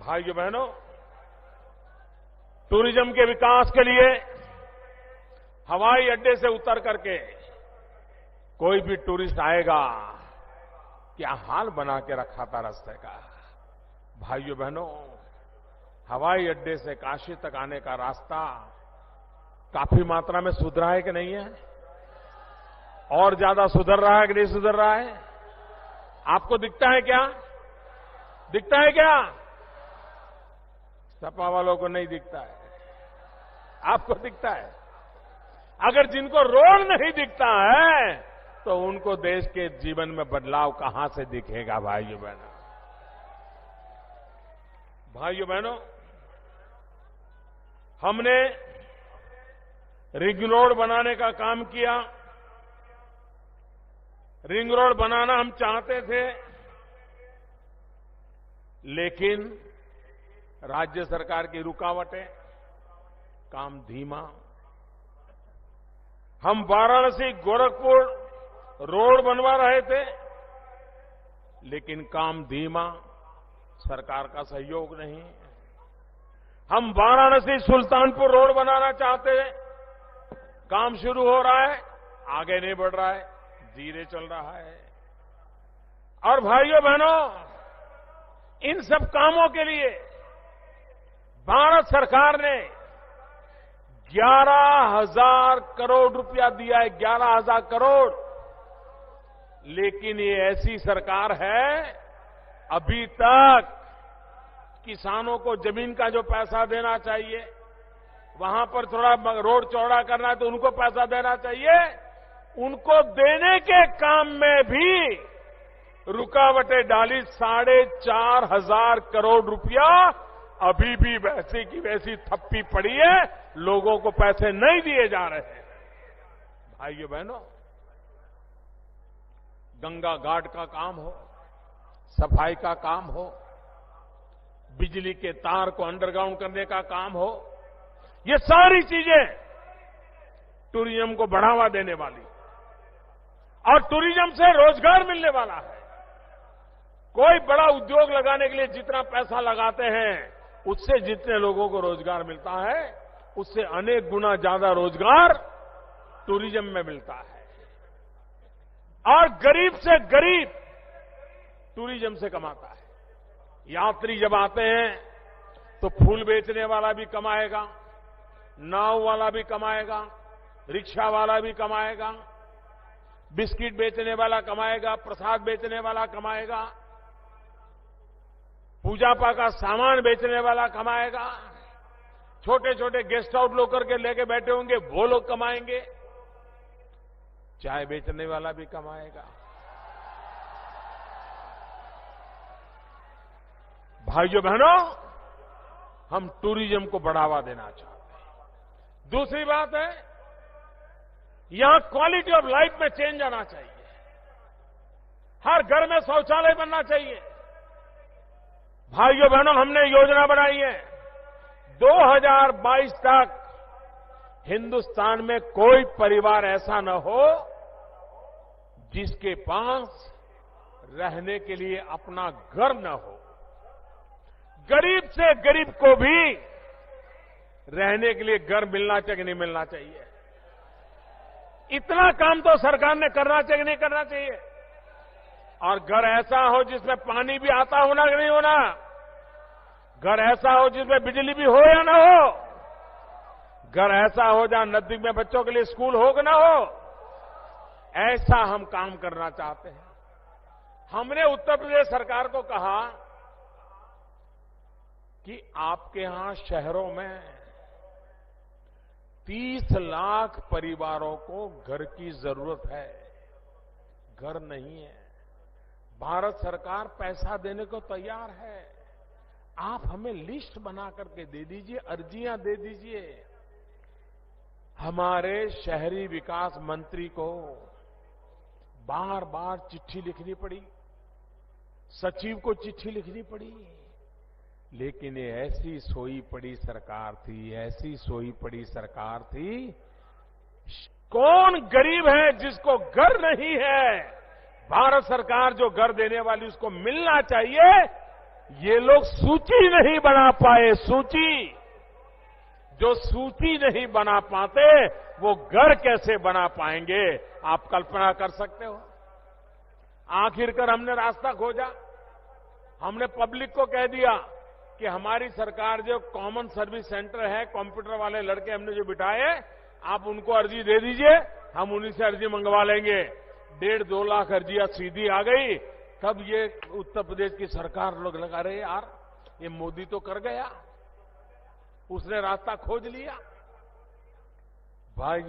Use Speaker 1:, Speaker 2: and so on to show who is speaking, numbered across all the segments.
Speaker 1: भाइयों बहनों, टूरिज्म के विकास के लिए हवाई अड्डे से उतर करके कोई भी टूरिस्ट आएगा, क्या हाल बना के रखा था रास्ते का। भाइयों बहनों, हवाई अड्डे से काशी तक आने का रास्ता काफी मात्रा में सुधरा है कि नहीं है? और ज्यादा सुधर रहा है कि नहीं सुधर रहा है? आपको दिखता है क्या? दिखता है क्या? सपा वालों को नहीं दिखता है, आपको दिखता है। अगर जिनको रोड नहीं दिखता है तो उनको देश के जीवन में बदलाव कहां से दिखेगा? भाइयों बहनों, भाइयों बहनों, हमने रिंग रोड बनाने का काम किया। रिंग रोड बनाना हम चाहते थे, लेकिन राज्य सरकार की रुकावटें, काम धीमा। हम वाराणसी गोरखपुर रोड बनवा रहे थे, लेकिन काम धीमा, सरकार का सहयोग नहीं। हम वाराणसी सुल्तानपुर रोड बनाना चाहते हैं, काम शुरू हो रहा है, आगे नहीं बढ़ रहा है, धीरे चल रहा है। और भाइयों बहनों, इन सब कामों के लिए भारत सरकार ने 11,000 करोड़ रुपया दिया है, 11,000 करोड़। लेकिन ये ऐसी सरकार है, अभी तक किसानों को जमीन का जो पैसा देना चाहिए, वहां पर थोड़ा रोड चौड़ा करना है तो उनको पैसा देना चाहिए, उनको देने के काम में भी रुकावटें डाली। 4,500 करोड़ रुपया अभी भी वैसी की वैसी थप्पी पड़ी है, लोगों को पैसे नहीं दिए जा रहे हैं। भाइयों बहनों, गंगा घाट का काम हो, सफाई का काम हो, बिजली के तार को अंडरग्राउंड करने का काम हो, ये सारी चीजें टूरिज्म को बढ़ावा देने वाली और टूरिज्म से रोजगार मिलने वाला है। कोई बड़ा उद्योग लगाने के लिए जितना पैसा लगाते हैं, उससे जितने लोगों को रोजगार मिलता है, उससे अनेक गुना ज्यादा रोजगार टूरिज्म में मिलता है। और गरीब से गरीब टूरिज्म से कमाता है। यात्री जब आते हैं तो फूल बेचने वाला भी कमाएगा, नाव वाला भी कमाएगा, रिक्शा वाला भी कमाएगा, बिस्किट बेचने वाला कमाएगा, प्रसाद बेचने वाला कमाएगा, पूजा पाठ का सामान बेचने वाला कमाएगा, छोटे छोटे गेस्ट हाउस लोग करके लेके बैठे होंगे वो लोग कमाएंगे, चाय बेचने वाला भी कमाएगा। भाइयों बहनों, हम टूरिज्म को बढ़ावा देना चाहते हैं। दूसरी बात है, यहां क्वालिटी ऑफ लाइफ में चेंज आना चाहिए। हर घर में शौचालय बनना चाहिए। भाइयों बहनों, हमने योजना बनाई है 2022 तक हिंदुस्तान में कोई परिवार ऐसा न हो जिसके पास रहने के लिए अपना घर न हो। गरीब से गरीब को भी रहने के लिए घर मिलना चाहिए कि नहीं मिलना चाहिए? इतना काम तो सरकार ने करना चाहिए कि नहीं करना चाहिए? और घर ऐसा हो जिसमें पानी भी आता होना कि नहीं होना? घर ऐसा हो जिसमें बिजली भी हो या ना हो? घर ऐसा हो जहां नजदीक में बच्चों के लिए स्कूल हो कि ना हो? ऐसा हम काम करना चाहते हैं। हमने उत्तर प्रदेश सरकार को कहा कि आपके यहां शहरों में 30 लाख परिवारों को घर की जरूरत है, घर नहीं है। भारत सरकार पैसा देने को तैयार है। आप हमें लिस्ट बना करके दे दीजिए, अर्जियां दे दीजिए। हमारे शहरी विकास मंत्री को बार बार चिट्ठी लिखनी पड़ी, सचिव को चिट्ठी लिखनी पड़ी, लेकिन ये ऐसी सोई पड़ी सरकार थी, ऐसी सोई पड़ी सरकार थी। कौन गरीब है जिसको घर नहीं है? भारत सरकार जो घर देने वाली उसको मिलना चाहिए, ये लोग सूची नहीं बना पाए। सूची, जो सूची नहीं बना पाते वो घर कैसे बना पाएंगे? आप कल्पना कर सकते हो। आखिरकार हमने रास्ता खोजा। हमने पब्लिक को कह दिया कि हमारी सरकार जो कॉमन सर्विस सेंटर है, कंप्यूटर वाले लड़के हमने जो बिठाए, आप उनको अर्जी दे दीजिए, हम उन्हीं से अर्जी मंगवा लेंगे। 1.5-2 लाख अर्जियां सीधी आ गई। तब ये उत्तर प्रदेश की सरकार लोग लगा रहे यार, ये मोदी तो कर गया, उसने रास्ता खोज लिया। भाई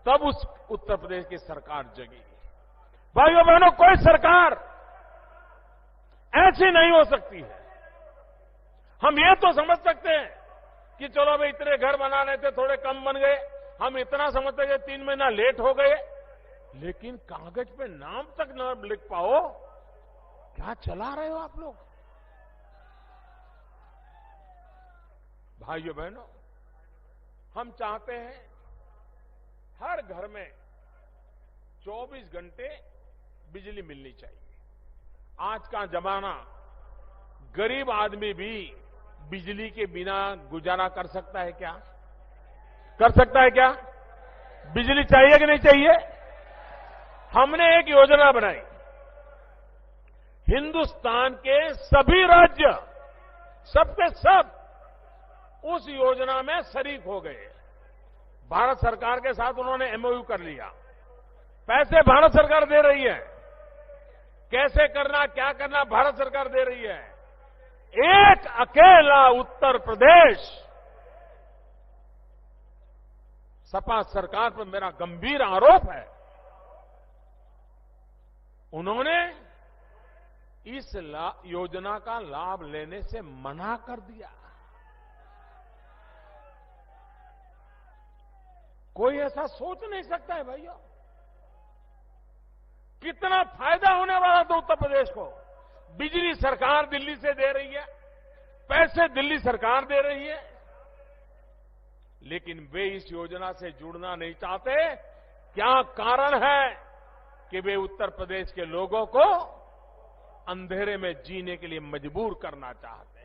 Speaker 1: तब उस उत्तर प्रदेश की सरकार जगी। भाइयों बहनों, कोई सरकार ऐसी नहीं हो सकती है। हम ये तो समझ सकते हैं कि चलो भाई इतने घर बनाने थे, थोड़े कम बन गए, हम इतना समझते हैं 3 महीना लेट हो गए, लेकिन कागज पे नाम तक न लिख पाओ, क्या चला रहे हो आप लोग? भाइयों बहनों, हम चाहते हैं हर घर में 24 घंटे बिजली मिलनी चाहिए। आज का जमाना, गरीब आदमी भी बिजली के बिना गुजारा कर सकता है क्या? कर सकता है क्या? बिजली चाहिए कि नहीं चाहिए? हमने एक योजना बनाई। हिंदुस्तान के सभी राज्य, सबके सब उस योजना में शरीक हो गए। भारत सरकार के साथ उन्होंने एमओयू कर लिया। पैसे भारत सरकार दे रही है, कैसे करना, क्या करना, भारत सरकार दे रही है। एक अकेला उत्तर प्रदेश, सपा सरकार पर मेरा गंभीर आरोप है, उन्होंने इस योजना का लाभ लेने से मना कर दिया। कोई ऐसा सोच नहीं सकता है भाइयों। कितना फायदा होने वाला था उत्तर प्रदेश को। बिजली सरकार दिल्ली से दे रही है, पैसे दिल्ली सरकार दे रही है, लेकिन वे इस योजना से जुड़ना नहीं चाहते। क्या कारण है कि वे उत्तर प्रदेश के लोगों को अंधेरे में जीने के लिए मजबूर करना चाहते हैं?